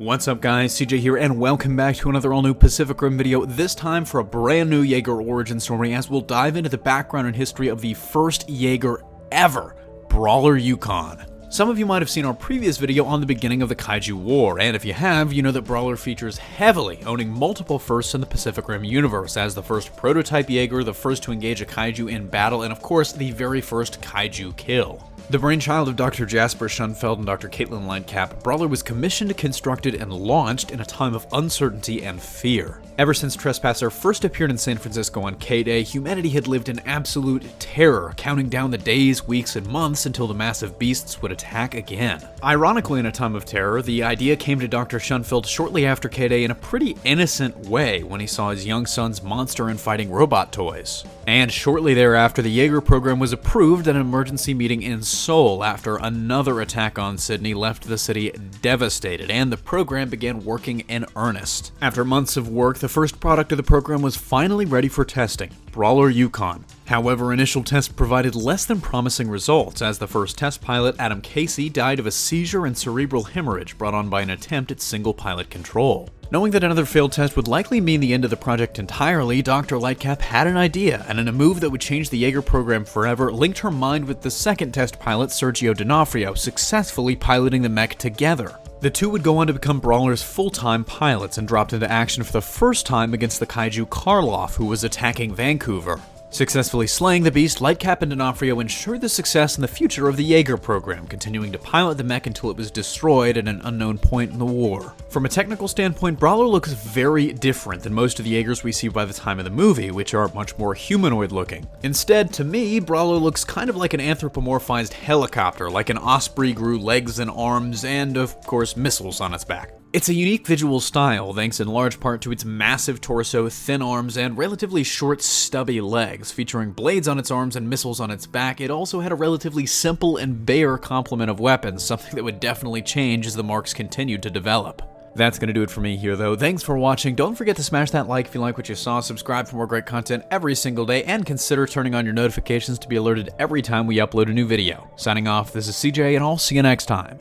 What's up guys, CJ here and welcome back to another all new Pacific Rim video, this time for a brand new Jaeger origin story as we'll dive into the background and history of the first Jaeger ever, Brawler Yukon. Some of you might have seen our previous video on the beginning of the Kaiju War, and if you have, you know that Brawler features heavily, owning multiple firsts in the Pacific Rim universe, as the first prototype Jaeger, the first to engage a Kaiju in battle, and of course, the very first Kaiju kill. The brainchild of Dr. Jasper Schoenfeld and Dr. Caitlin Lightcap, Brawler was commissioned, constructed, and launched in a time of uncertainty and fear. Ever since Trespasser first appeared in San Francisco on K-Day, humanity had lived in absolute terror, counting down the days, weeks, and months until the massive beasts would attack again. Ironically, in a time of terror, the idea came to Dr. Schoenfeld shortly after K-Day in a pretty innocent way when he saw his young son's monster and fighting robot toys. And shortly thereafter, the Jaeger program was approved at an emergency meeting in Seoul after another attack on Sydney left the city devastated, and the program began working in earnest. After months of work, the first product of the program was finally ready for testing, Brawler Yukon. However, initial tests provided less than promising results, as the first test pilot, Adam Casey, died of a seizure and cerebral hemorrhage brought on by an attempt at single pilot control. Knowing that another failed test would likely mean the end of the project entirely, Dr. Lightcap had an idea, and in a move that would change the Jaeger program forever, linked her mind with the second test pilot, Sergio D'Onofrio, successfully piloting the mech together. The two would go on to become Brawler's full-time pilots and dropped into action for the first time against the Kaiju Karloff, who was attacking Vancouver. Successfully slaying the beast, Lightcap and D'Onofrio ensured the success and the future of the Jaeger program, continuing to pilot the mech until it was destroyed at an unknown point in the war. From a technical standpoint, Brawler looks very different than most of the Jaegers we see by the time of the movie, which are much more humanoid looking. Instead, to me, Brawler looks kind of like an anthropomorphized helicopter, like an osprey grew legs and arms and, of course, missiles on its back. It's a unique visual style, thanks in large part to its massive torso, thin arms, and relatively short, stubby legs. Featuring blades on its arms and missiles on its back, it also had a relatively simple and bare complement of weapons, something that would definitely change as the marks continued to develop. That's gonna do it for me here though. Thanks for watching. Don't forget to smash that like if you like what you saw, subscribe for more great content every single day, and consider turning on your notifications to be alerted every time we upload a new video. Signing off, this is CJ, and I'll see you next time.